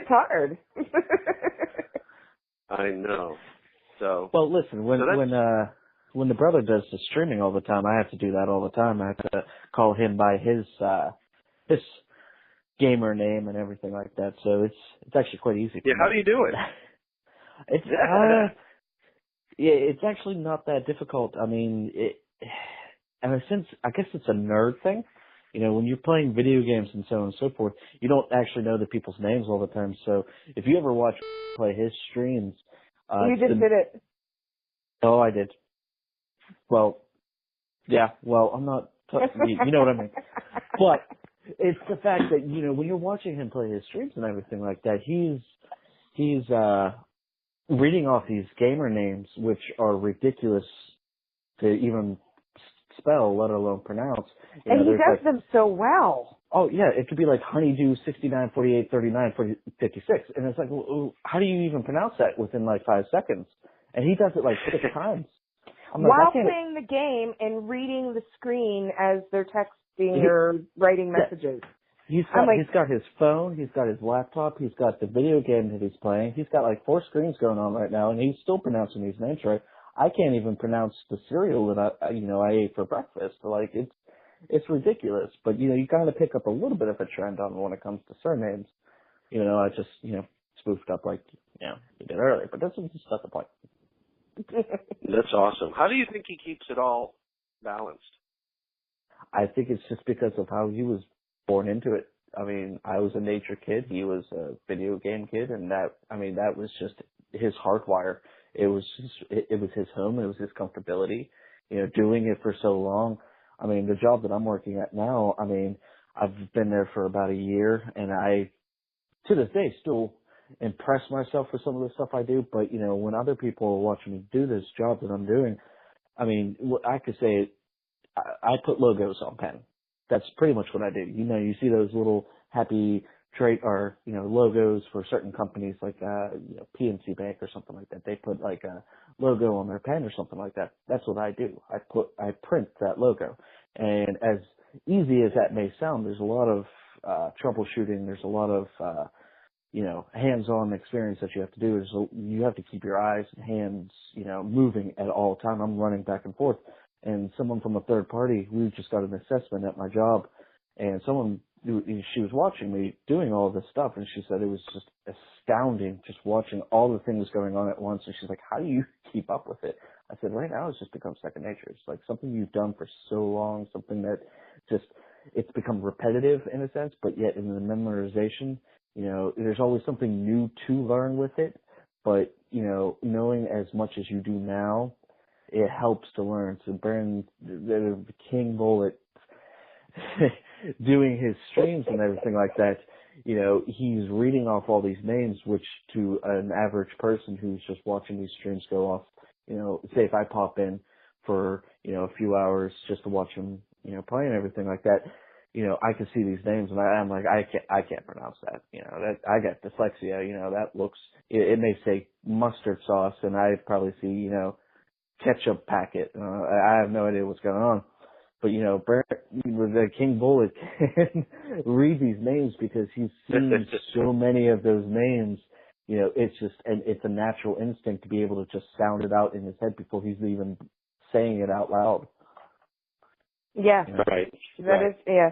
hard. I know. So. Well, listen, when the brother does the streaming all the time, I have to do that all the time. I have to call him by his gamer name and everything like that. So it's actually quite easy. Yeah, how do you do it? It's actually not that difficult. I mean, and since I guess it's a nerd thing, you know, when you're playing video games and so on and so forth, you don't actually know the people's names all the time. So if you ever watch play his streams, you just did it. Oh, I did. Well, yeah. Well, I'm not. You know what I mean. But it's the fact that, you know, when you're watching him play his streams and everything like that, he's reading off these gamer names, which are ridiculous to even spell, let alone pronounce. You and know, he does them so well. Oh, yeah, it could be like Honeydew 69, 48, 39, 56. And it's like, well, how do you even pronounce that within like 5 seconds? And he does it like 6 times. While playing the game and reading the screen as they're texting or writing messages. He's got his phone, he's got his laptop, he's got the video game that he's playing. He's got like 4 screens going on right now, and he's still pronouncing these names right. I can't even pronounce the cereal that I ate for breakfast. Like it's ridiculous. But you know, you kind of pick up a little bit of a trend on when it comes to surnames. You know, I just spoofed up like you did earlier. But that's just not the point. That's awesome. How do you think he keeps it all balanced? I think it's just because of how he was born into it. I mean, I was a nature kid. He was a video game kid, and that was just his hardwire. It was his home. It was his comfortability. You know, doing it for so long. I mean, the job that I'm working at now, I mean, I've been there for about a year, and I, to this day, still impress myself with some of the stuff I do. But, you know, when other people are watching me do this job that I'm doing, I mean, I could say I put logos on pen. That's pretty much what I do. You know, you see those little happy trait or, you know, logos for certain companies like, PNC Bank or something like that. They put like a logo on their pen or something like that. That's what I do. I print that logo. And as easy as that may sound, there's a lot of, troubleshooting. There's a lot of, hands-on experience that you have to do. You have to keep your eyes and hands, moving at all time. I'm running back and forth. And someone from a third party, we just got an assessment at my job, and she was watching me doing all this stuff, and she said it was just astounding just watching all the things going on at once. And she's like, how do you keep up with it? I said, right now it's just become second nature. It's like something you've done for so long, something that just, it's become repetitive in a sense, but yet in the memorization, there's always something new to learn with it. But, knowing as much as you do now, it helps to learn. So the King Bullet doing his streams and everything like that, he's reading off all these names, which to an average person who's just watching these streams go off, say if I pop in for, a few hours just to watch him, play and everything like that, I can see these names and I'm like, I can't pronounce that, that I got dyslexia, that looks, it may say mustard sauce and I probably see, ketchup packet. I have no idea what's going on. But, the King Bullet can read these names because he's seen so many of those names. It's just, and it's a natural instinct to be able to just sound it out in his head before he's even saying it out loud. Yeah. Right. That is, yeah.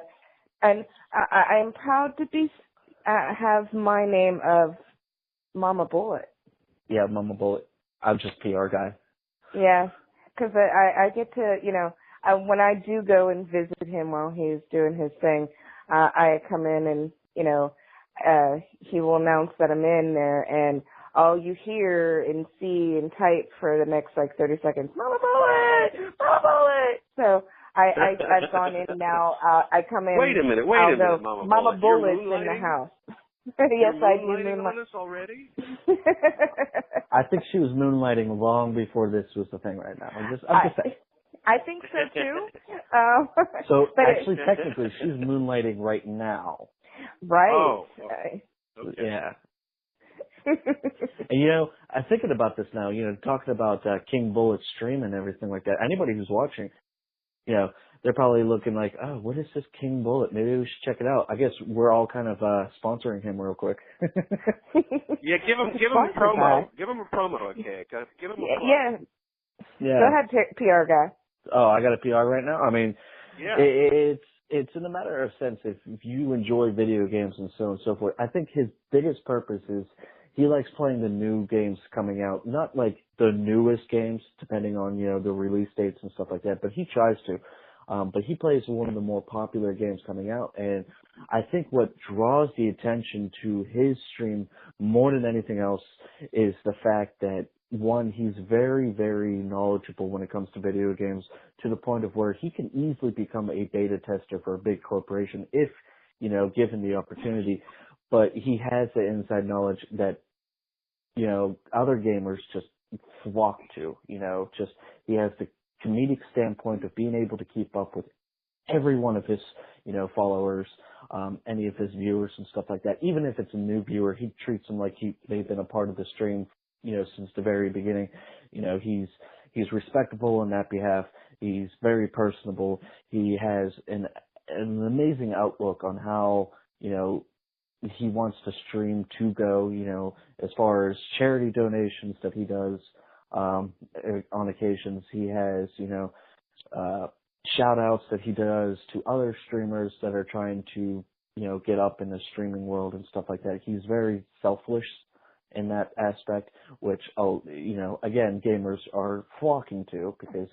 And I'm proud to have my name of Mama Bullet. Yeah, Mama Bullet. I'm just PR guy. Yeah, because I get to, when I do go and visit him while he's doing his thing, I come in and, he will announce that I'm in there, and all you hear and see and type for the next, 30 seconds, Mama Bullet! Mama Bullet! So I've gone in now. I come in. Wait a minute, Mama Bullet's in the house. Yes, I do moonlighting on us already? I think she was moonlighting long before this was the thing right now. I'm just saying. I think so too. So actually, technically, she's moonlighting right now. Right. Oh. Okay. Yeah. And I'm thinking about this now. Talking about King Bullet's stream and everything like that. Anybody who's watching, they're probably looking like, oh, what is this King Bullet? Maybe we should check it out. I guess we're all kind of sponsoring him real quick. Yeah, give him a promo. Give him a promo, Akaeka. Give him a plug. Yeah. Yeah. Go ahead, PR guy. Oh, I got a PR right now? I mean, Yeah. it's in a matter of sense if you enjoy video games and so on and so forth. I think his biggest purpose is he likes playing the new games coming out, not like the newest games, depending on, the release dates and stuff like that, but he tries to. But he plays one of the more popular games coming out, and I think what draws the attention to his stream more than anything else is the fact that, one, he's very, very knowledgeable when it comes to video games, to the point of where he can easily become a beta tester for a big corporation if, given the opportunity. But he has the inside knowledge that, other gamers just flock to, just he has the comedic standpoint of being able to keep up with every one of his, followers, any of his viewers and stuff like that. Even if it's a new viewer, he treats them like they've been a part of the stream, since the very beginning. He's respectable in that behalf. He's very personable. He has an amazing outlook on how, he wants the stream to go, as far as charity donations that he does, on occasions. He has, shout outs that he does to other streamers that are trying to, get up in the streaming world and stuff like that. He's very selfless in that aspect, which, again, gamers are flocking to because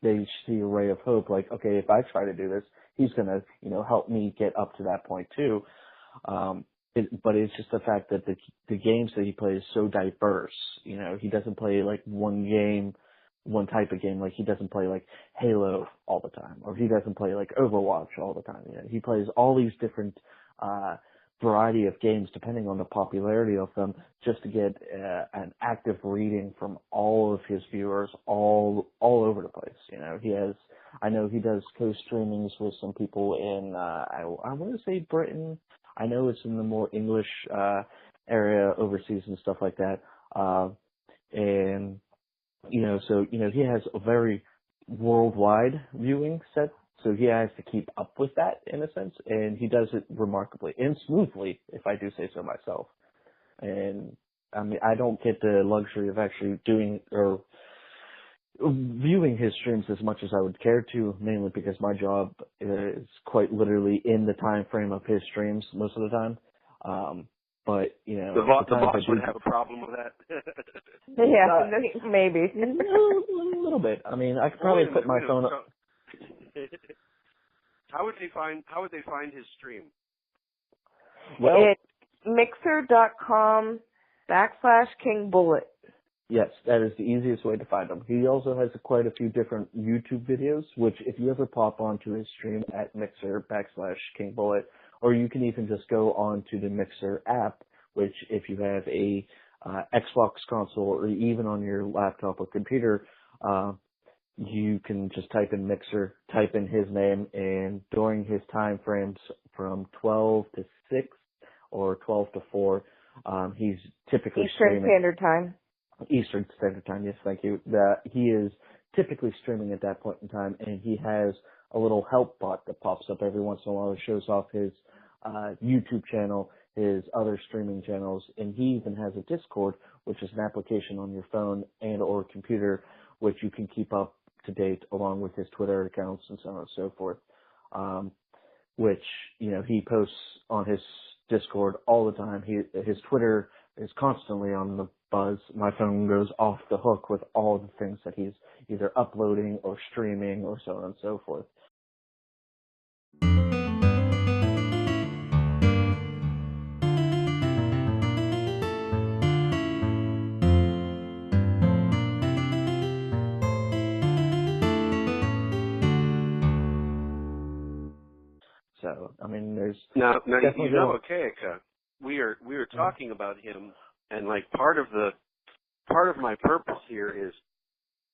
they see a ray of hope. Like, okay, if I try to do this, he's going to, help me get up to that point too. But it's just the fact that the games that he plays so diverse. He doesn't play like one type of game. Like he doesn't play like Halo all the time, or he doesn't play like Overwatch all the time. He plays all these different variety of games depending on the popularity of them, just to get an active reading from all of his viewers all over the place. I know he does co-streamings with some people in I want to say Britain. I know it's in the more English area overseas and stuff like that. And so he has a very worldwide viewing set, so he has to keep up with that in a sense, and he does it remarkably and smoothly, if I do say so myself. And I mean, I don't get the luxury of actually doing or viewing his streams as much as I would care to, mainly because my job is quite literally in the time frame of his streams most of the time. But the boss would have a problem with that. Yeah, maybe a little bit. I mean, I could probably put my phone up. How would they find his stream? Well, it's mixer.com/King Bullet. Yes, that is the easiest way to find him. He also has quite a few different YouTube videos, which if you ever pop onto his stream at Mixer/King Bullet, or you can even just go onto the Mixer app, which if you have a Xbox console or even on your laptop or computer, you can just type in Mixer, type in his name, and during his time frames from 12 to 6 or 12 to 4, he's typically Eastern Standard Time. Eastern Standard Time, yes, thank you. He is typically streaming at that point in time, and he has a little help bot that pops up every once in a while that shows off his YouTube channel, his other streaming channels, and he even has a Discord, which is an application on your phone and or computer, which you can keep up to date along with his Twitter accounts and so on and so forth, which, he posts on his Discord all the time. His Twitter is constantly on the buzz. My phone goes off the hook with all the things that he's either uploading or streaming or so on and so forth. So, I mean, there's now Akaeka, we were talking about him, and like part of my purpose here is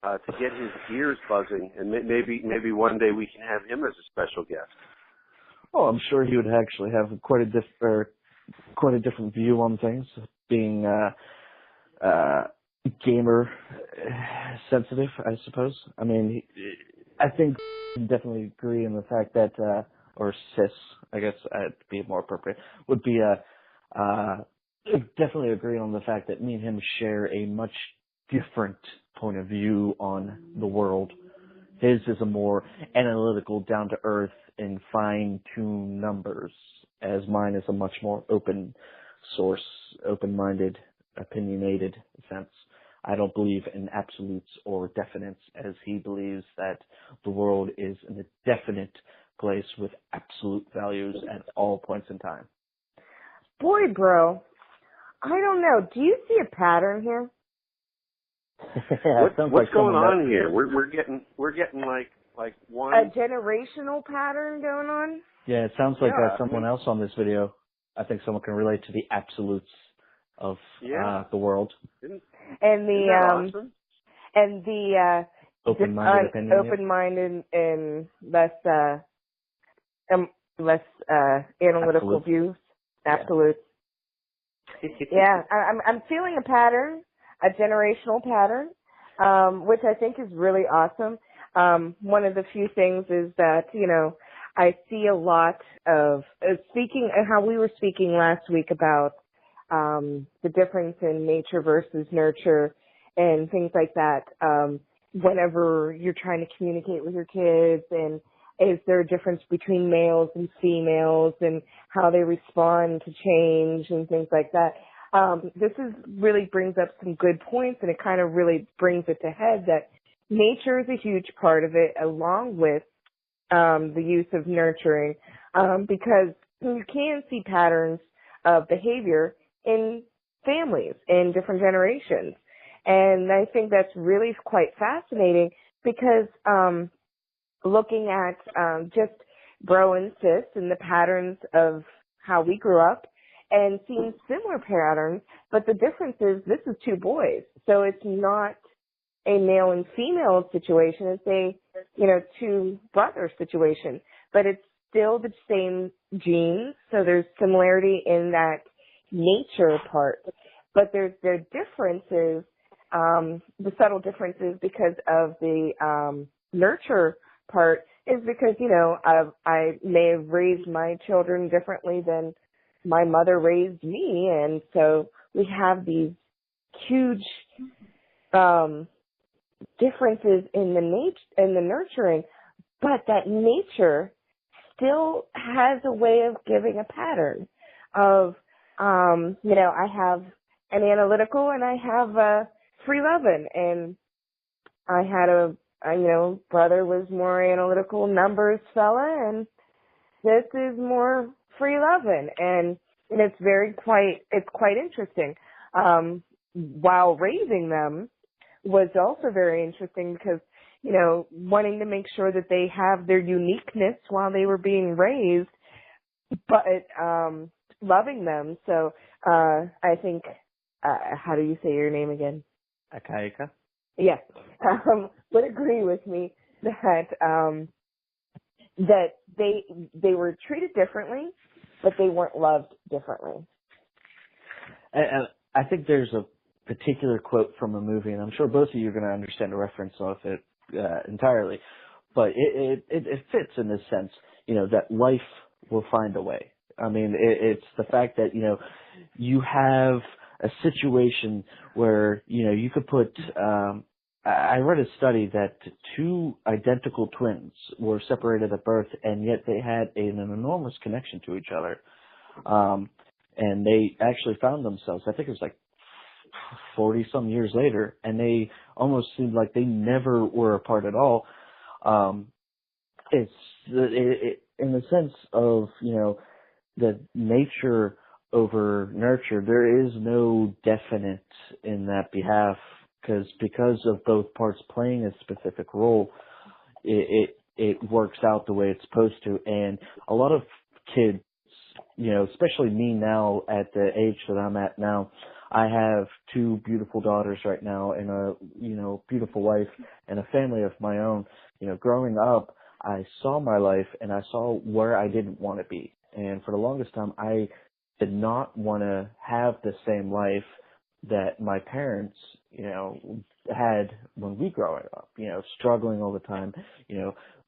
to get his ears buzzing, and maybe one day we can have him as a special guest. Oh, I'm sure he would actually have quite a different view on things, being gamer sensitive, I suppose. I mean, I think I definitely agree in the fact that, or cis, I guess to be more appropriate, would be definitely agree on the fact that me and him share a much different point of view on the world. His is a more analytical, down-to-earth, and fine-tuned numbers, as mine is a much more open source, open-minded, opinionated sense. I don't believe in absolutes or definites, as he believes that the world is in a definite place with absolute values at all points in time. Boy, bro, I don't know. Do you see a pattern here? What's going on here? We're getting like one a generational pattern going on. Yeah, it sounds like someone else on this video. I think someone can relate to the absolutes of the world. And the awesome? and the open-minded opinion. Open-minded and less analytical views. Absolutes. Yeah, I'm feeling a pattern, a generational pattern, which I think is really awesome. One of the few things is that, I see a lot of speaking, how we were speaking last week about the difference in nature versus nurture and things like that. Whenever you're trying to communicate with your kids, and is there a difference between males and females and how they respond to change and things like that. This really brings up some good points, and it kind of really brings it to head that nature is a huge part of it, along with the use of nurturing, because you can see patterns of behavior in families in different generations. And I think that's really quite fascinating because looking at just bro and sis and the patterns of how we grew up and seeing similar patterns, but the difference is this is two boys. So it's not a male and female situation. It's a, two brothers situation, but it's still the same genes. So there's similarity in that nature part, but there's the differences, the subtle differences because of the nurture part is because, I may have raised my children differently than my mother raised me. And so we have these huge differences in the nurturing, but that nature still has a way of giving a pattern of, I have an analytical and I have a free loving, and I had brother was more analytical numbers fella, and this is more free loving, and it's quite interesting. While raising them was also very interesting because, wanting to make sure that they have their uniqueness while they were being raised, but loving them. So I think, how do you say your name again? Akaeka. Yes, would agree with me that that they were treated differently, but they weren't loved differently. And I think there's a particular quote from a movie, and I'm sure both of you are going to understand the reference of it entirely, but it fits in this sense, that life will find a way. I mean, it's the fact that, you have a situation where, you could put, I read a study that two identical twins were separated at birth, and yet they had an enormous connection to each other. And they actually found themselves, I think it was like 40 some years later, and they almost seemed like they never were apart at all. It's in the sense of, the nature over nurture, there is no definite in that behalf, because of both parts playing a specific role, it works out the way it's supposed to. And a lot of kids, especially me now at the age that I'm at now, I have two beautiful daughters right now and a, beautiful wife and a family of my own. Growing up, I saw my life and I saw where I didn't want to be. And for the longest time, I did not want to have the same life that my parents, had when we growing up, struggling all the time,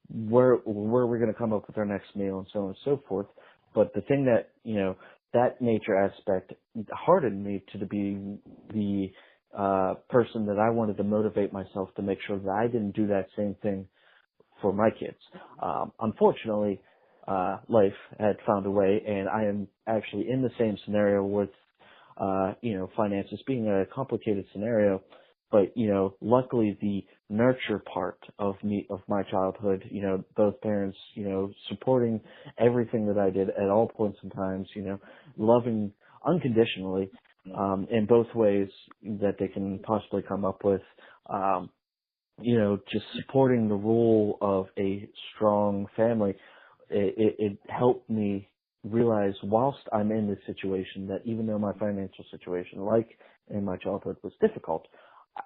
where we're going to come up with our next meal and so on and so forth. But the thing that, that nature aspect hardened me to be the person that I wanted to motivate myself to make sure that I didn't do that same thing for my kids. Unfortunately, life had found a way, and I am actually in the same scenario with, finances being a complicated scenario. But, luckily the nurture part of my childhood, both parents, supporting everything that I did at all points in times, loving unconditionally, in both ways that they can possibly come up with, just supporting the role of a strong family. It helped me realize whilst I'm in this situation that even though my financial situation, like in my childhood, was difficult,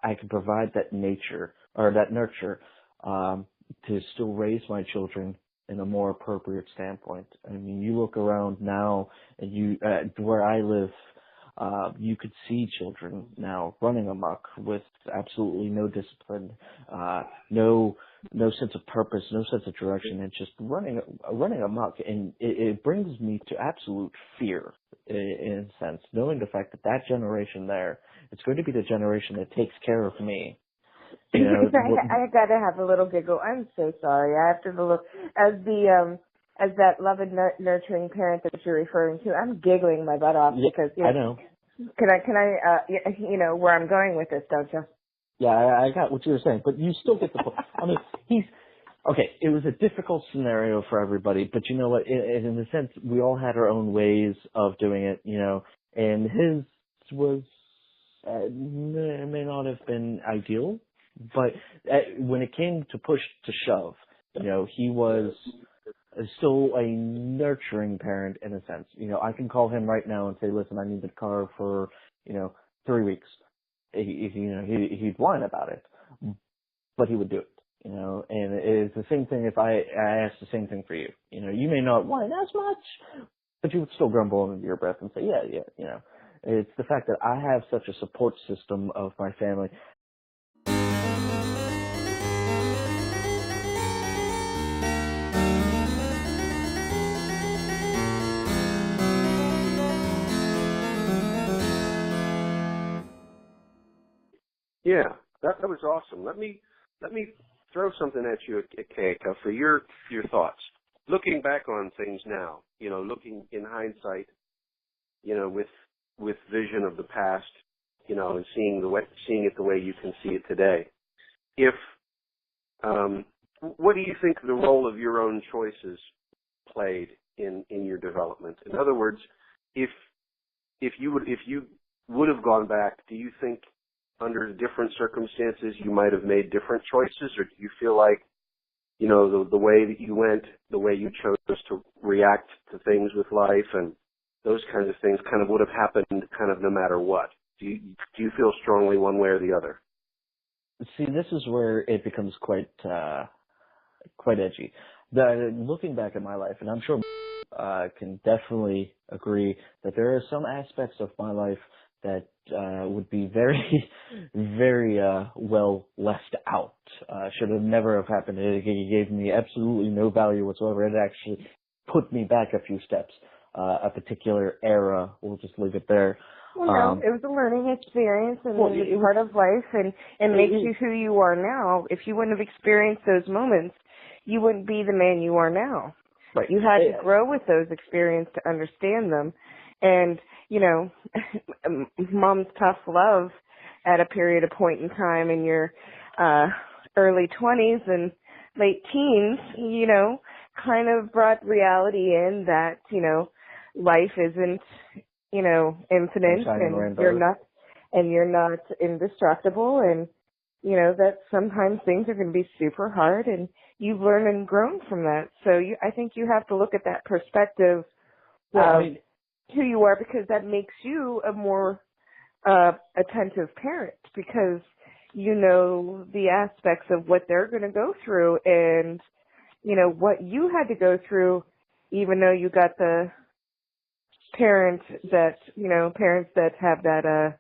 I can provide that nature or that nurture to still raise my children in a more appropriate standpoint. I mean, you look around now, and where I live, you could see children now running amok with absolutely no discipline, no sense of purpose, no sense of direction, and just running amok. And it brings me to absolute fear, in a sense, knowing the fact that that generation there, it's going to be the generation that takes care of me. I gotta have a little giggle. I'm so sorry. I have to look as that loving, nurturing parent that you're referring to. I'm giggling my butt off because I know. Can I where I'm going with this, don't you? Yeah, I got what you were saying, but you still get the point. I mean, it was a difficult scenario for everybody, but you know what? In a sense, we all had our own ways of doing it, and his was may not have been ideal, but when it came to push to shove, he was still a nurturing parent in a sense. I can call him right now and say, listen, I need the car for, 3 weeks. He'd whine about it, but he would do it, and it's the same thing if I asked the same thing for you. You may not whine as much, but you would still grumble under your breath and say, yeah. It's the fact that I have such a support system of my family. Yeah, that was awesome. Let me throw something at you, Akaeka, for your thoughts. Looking back on things now, looking in hindsight, with vision of the past, and seeing it the way you can see it today. What do you think the role of your own choices played in your development? In other words, if you would have gone back, do you think under different circumstances you might have made different choices, or do you feel like, the way that you went, the way you chose to react to things with life and those kinds of things kind of would have happened kind of no matter what? Do you feel strongly one way or the other? See, this is where it becomes quite edgy. Looking back at my life, and I'm sure can definitely agree that there are some aspects of my life that would be very, very well left out. Should have never have happened. It gave me absolutely no value whatsoever. It actually put me back a few steps. A particular era, we'll just leave it there. Well, no, it was a learning experience, and it's part of life, and makes you who you are now. If you wouldn't have experienced those moments, you wouldn't be the man you are now. Right. You had to grow with those experiences to understand them. And, mom's tough love at a point in time in your early 20s and late teens, kind of brought reality in that, life isn't, infinite, and you're not indestructible, and, that sometimes things are going to be super hard, and you've learned and grown from that. So I think you have to look at that perspective who you are, because that makes you a more attentive parent, because you know the aspects of what they're going to go through and, what you had to go through, even though you got the parents that have that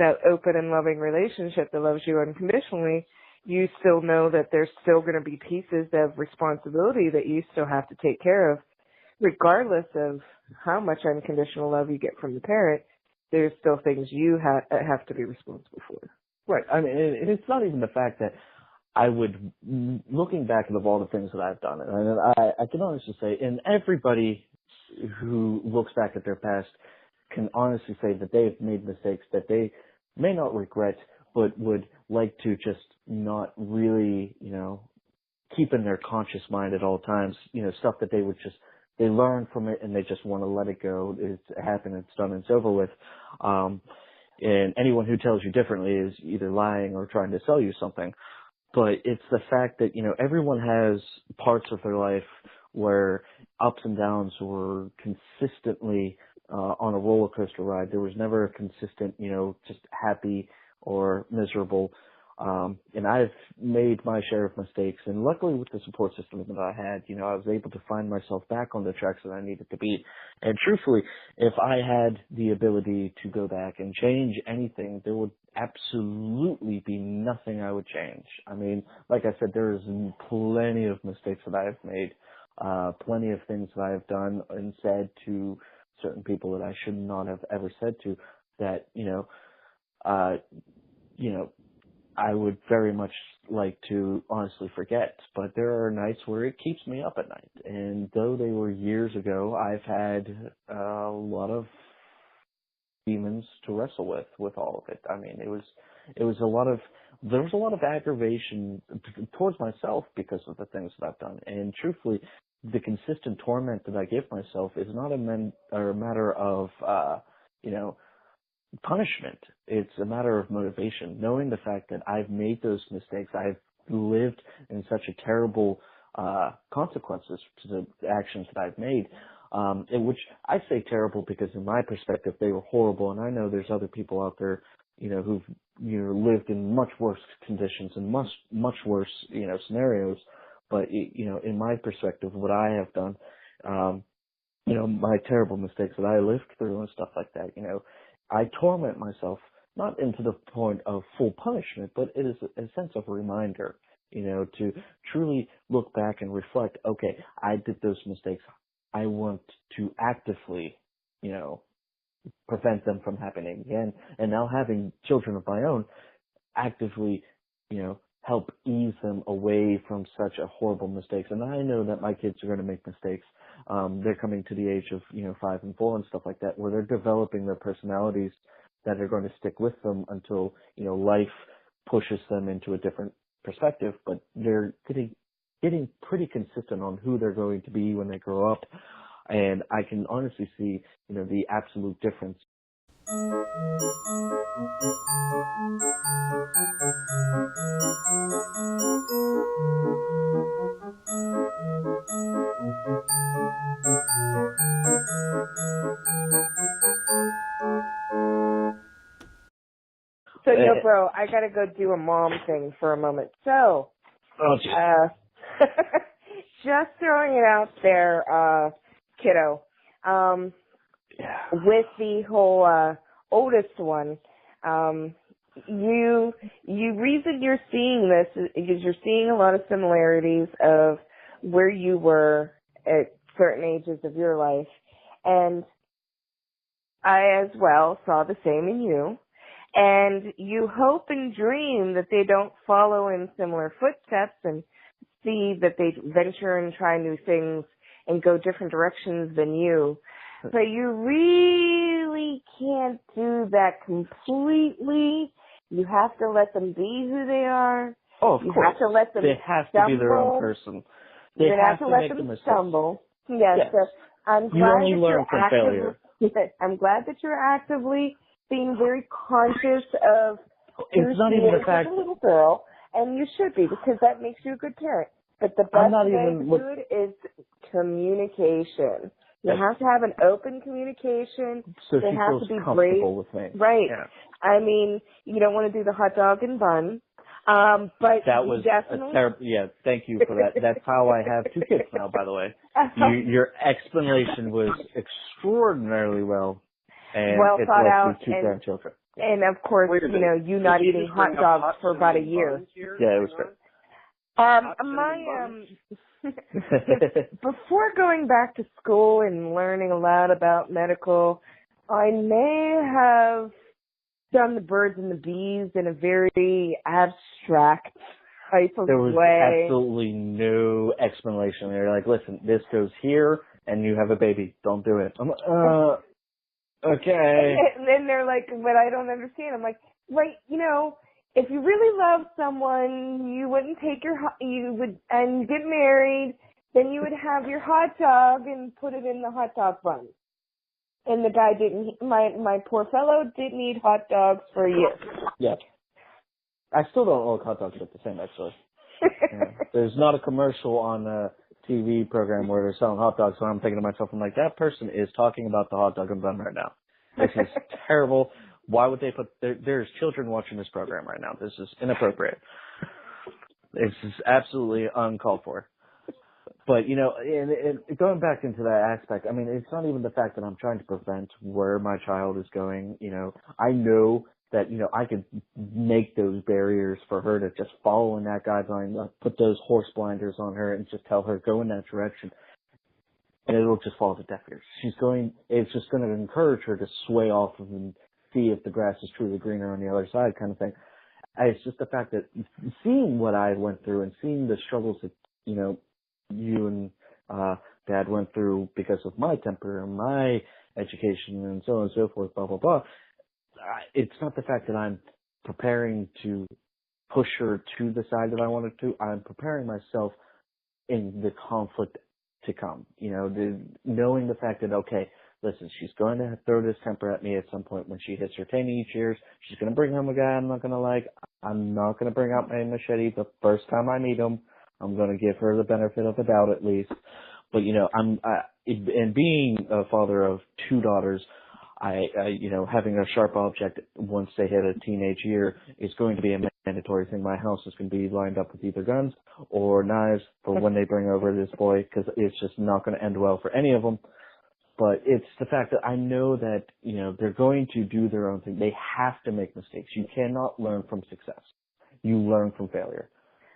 that open and loving relationship that loves you unconditionally, you still know that there's still going to be pieces of responsibility that you still have to take care of, regardless of how much unconditional love you get from the parent. There's still things you have to be responsible for. Right. I mean, it's not even the fact that I would, looking back at all the things that I've done, and I can honestly say, and everybody who looks back at their past can honestly say that they've made mistakes that they may not regret, but would like to just not really, keep in their conscious mind at all times, stuff that they learn from it and they just want to let it go. It's happened, it's done, it's over with. And anyone who tells you differently is either lying or trying to sell you something. But it's the fact that, everyone has parts of their life where ups and downs were consistently on a roller coaster ride. There was never a consistent, just happy or miserable. And I've made my share of mistakes, and luckily with the support system that I had, I was able to find myself back on the tracks that I needed to be. And truthfully, if I had the ability to go back and change anything, there would absolutely be nothing I would change. I mean, like I said, there is plenty of mistakes that I've made, plenty of things that I have done and said to certain people that I should not have ever said to, that, I would very much like to honestly forget, but there are nights where it keeps me up at night. And though they were years ago, I've had a lot of demons to wrestle with all of it. I mean, there was a lot of aggravation towards myself because of the things that I've done. And truthfully, the consistent torment that I give myself is not a matter of, punishment. It's a matter of motivation, knowing the fact that I've made those mistakes. I've lived in such a terrible consequences to the actions that I've made, in which I say terrible because in my perspective they were horrible, and I know there's other people out there, who've lived in much worse conditions and much worse scenarios. But in my perspective, what I have done, my terrible mistakes that I lived through and stuff like that, I torment myself, not into the point of full punishment, but it is a sense of reminder, to truly look back and reflect, okay, I did those mistakes. I want to actively, prevent them from happening again. And now having children of my own, actively, help ease them away from such a horrible mistakes. And I know that my kids are going to make mistakes. They're coming to the age of, 5 and 4 and stuff like that, where they're developing their personalities that are going to stick with them until, life pushes them into a different perspective. But they're getting pretty consistent on who they're going to be when they grow up. And I can honestly see, the absolute difference. So, bro, I gotta go do a mom thing for a moment. So, just throwing it out there, kiddo. With the whole oldest one, you reason you're seeing this is because you're seeing a lot of similarities of where you were at certain ages of your life, and I as well saw the same in you. And you hope and dream that they don't follow in similar footsteps and see that they venture and try new things and go different directions than you. But you really can't do that completely. You have to let them be who they are. Oh, of you course. have to let them They have stumble. to be their own person. They have to let make them the mistakes. stumble. Yes. Yes. So I'm glad you only that learn from failure. I'm glad that you're actively being very conscious of it's not even the fact as a little girl, and you should be, because that makes you a good parent. But the best way to do it is communication. You have to have an open communication. So they she have feels to be comfortable brave. with me. Right. Yeah. I mean, you don't want to do the hot dog and bun. But that was definitely... a terrible. Yeah, thank you for that. That's how I have 2 kids now, by the way. Your explanation was extraordinarily well, and well it's thought like out 2 grandchildren. And of course, you know, you not eating hot dogs for about a year. Yeah, it was great. Before going back to school and learning a lot about medical, I may have done the birds and the bees in a very abstract type of way. There was absolutely no explanation. They're like, listen, this goes here, and you have a baby. Don't do it. I'm like, okay. And then they're like, but I don't understand. I'm like, right, you know, if you really love someone, you wouldn't take and get married, then you would have your hot dog and put it in the hot dog bun. And the guy my poor fellow didn't eat hot dogs for a year. Yeah. I still don't know hot dogs look the same, actually. Yeah. There's not a commercial on a TV program where they're selling hot dogs, so I'm thinking to myself, I'm like, that person is talking about the hot dog and bun right now. This is terrible. Why would they there's children watching this program right now. This is inappropriate. This is absolutely uncalled for. But, you know, and going back into that aspect, I mean, it's not even the fact that I'm trying to prevent where my child is going. You know, I know that, you know, I could make those barriers for her to just follow in that guideline, put those horse blinders on her and just tell her, go in that direction. And it'll just fall to deaf ears. It's just going to encourage her to sway off of and see if the grass is truly greener on the other side kind of thing. It's just the fact that seeing what I went through and seeing the struggles that, you know, you and Dad went through because of my temper and my education and so on and so forth, blah, blah, blah. It's not the fact that I'm preparing to push her to the side that I wanted to. I'm preparing myself in the conflict to come. You know, knowing the fact that, okay, listen, she's going to throw this temper at me at some point when she hits her teenage years. She's going to bring home a guy I'm not going to like. I'm not going to bring out my machete the first time I meet him. I'm going to give her the benefit of the doubt at least. But, you know, and being a father of two daughters, you know, having a sharp object once they hit a teenage year is going to be a mandatory thing. My house is going to be lined up with either guns or knives for when they bring over this boy, because it's just not going to end well for any of them. But it's the fact that I know that, you know, they're going to do their own thing. They have to make mistakes. You cannot learn from success. You learn from failure.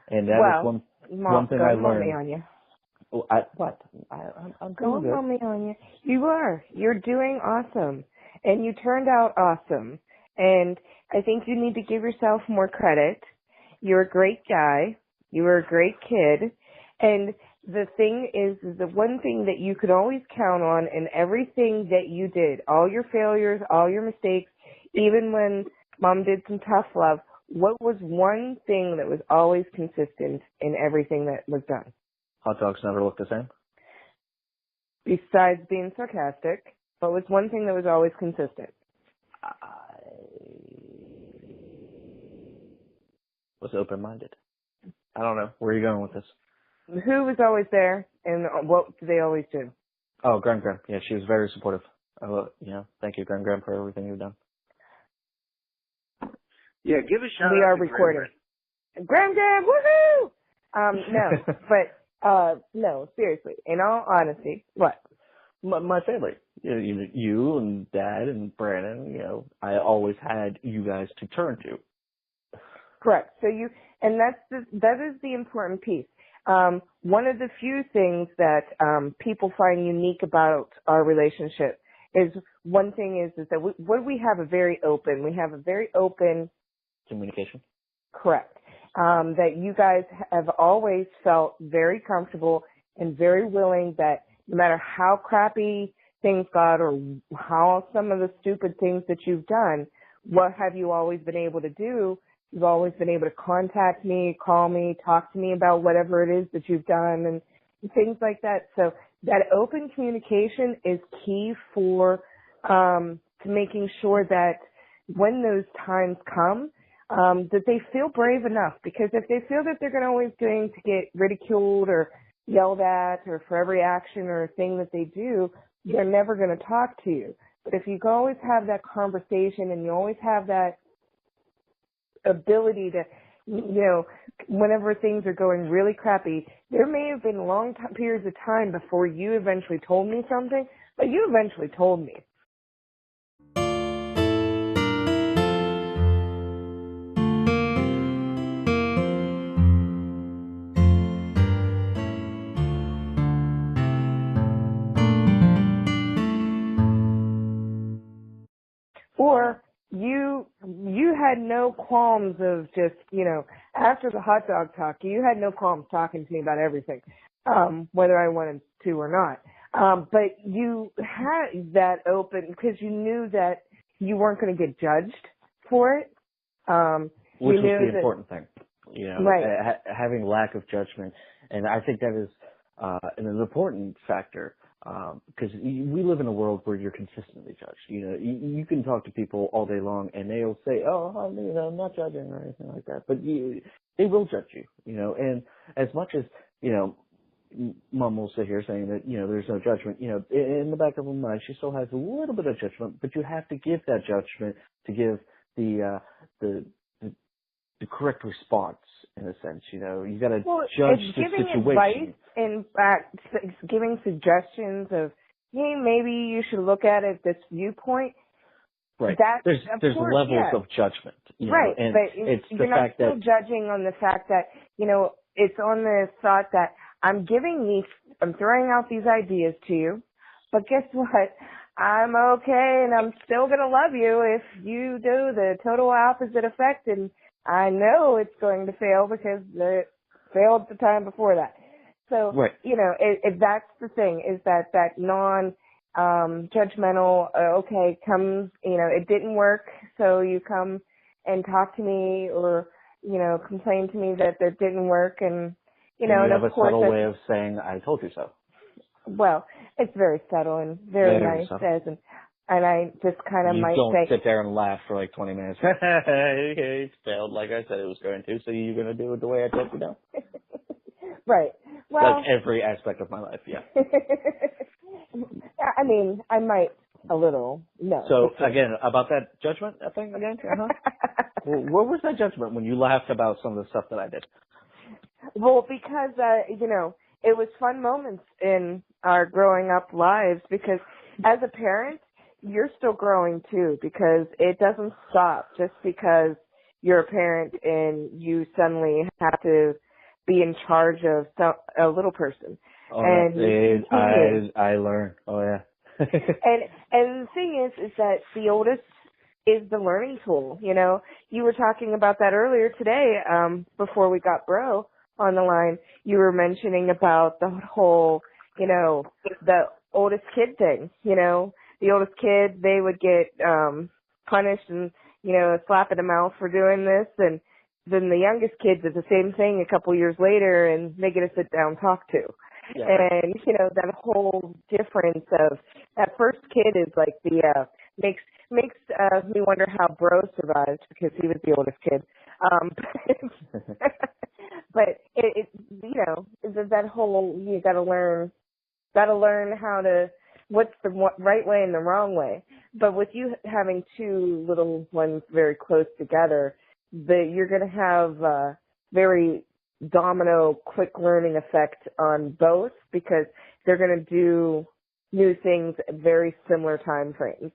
And that is one thing I learned. On you. Well, I'm Go good. mommy on you. You are. You're doing awesome. And you turned out awesome. And I think you need to give yourself more credit. You're a great guy. You were a great kid. And the thing is the one thing that you could always count on in everything that you did, all your failures, all your mistakes, even when Mom did some tough love, what was one thing that was always consistent in everything that was done? Hot dogs never look the same. Besides being sarcastic, what was one thing that was always consistent? I was open-minded. I don't know. Where are you going with this? Who was always there, and what did they always do? Oh, Grand. Yeah, she was very supportive. You know, thank you, Grand, for everything you've done. Yeah, give a shout out. We are to recording. Grand, woohoo! No, but no, seriously. In all honesty, what? My family. You and Dad and Brandon. You know, I always had you guys to turn to. Correct. So that is the important piece. One of the few things that people find unique about our relationship is one thing is that we have a very open Communication. Correct. That you guys have always felt very comfortable and very willing that no matter how crappy things got or how some of the stupid things that you've done, what have you always been able to do? You've always been able to contact me, call me, talk to me about whatever it is that you've done and things like that. So that open communication is key for to making sure that when those times come, that they feel brave enough. Because if they feel that they're always going to get ridiculed or yelled at or for every action or thing that they do, they're never going to talk to you. But if you always have that conversation and you always have that ability to, you know, whenever things are going really crappy, there may have been long periods of time before you eventually told me something, but you eventually told me. Or you had no qualms of just, after the hot dog talk, you had no qualms talking to me about everything, whether I wanted to or not. But you had that open because you knew that you weren't going to get judged for it. Which was the important thing, right. Having lack of judgment. And I think that is an important factor because we live in a world where you're consistently judged. You can talk to people all day long and they'll say, "Oh, I'm not judging" or anything like that. But they will judge you, And as much as Mom will sit here saying that there's no judgment, in the back of her mind she still has a little bit of judgment, but you have to give that judgment to give the correct response, in a sense. You got to judge the situation. Advice, in fact, it's giving suggestions of, hey, maybe you should look at it this viewpoint. Right. There's levels of judgment. Right. And but it's you're the not fact still that judging on the fact that, it's on the thought that I'm throwing out these ideas to you, but guess what? I'm okay and I'm still going to love you if you do the total opposite effect, and I know it's going to fail because it failed the time before that. So, right. If that's the thing, is that judgmental, okay, comes, it didn't work, so you come and talk to me or, complain to me that it didn't work, and, you have a subtle way of saying, "I told you so." Well, it's very subtle and very nice, and I just kind of might say... You don't sit there and laugh for like 20 minutes. It failed like I said it was going to, so you're going to do it the way I told you now? Right. Well... Like every aspect of my life, yeah. I mean, I might a little, no. So, again, about that judgment thing again? Uh-huh. Well, what was that judgment when you laughed about some of the stuff that I did? Well, because, it was fun moments in our growing up lives because as a parent, you're still growing too, because it doesn't stop just because you're a parent and you suddenly have to be in charge of a little person. Oh, and I learned. Oh, yeah. and the thing is that the oldest is the learning tool. You were talking about that earlier today, before we got Bro on the line. You were mentioning about the whole, the oldest kid thing. The oldest kid, they would get punished and, a slap in the mouth for doing this, and then the youngest kid did the same thing a couple years later and they get a sit down talk to. Yeah. And, that whole difference of that first kid is like the, makes me wonder how Bro survived because he was the oldest kid. But that whole, you gotta learn how to, what's the right way and the wrong way. But with you having two little ones very close together, you're gonna have a very domino quick learning effect on both because they're gonna do new things at very similar time frames.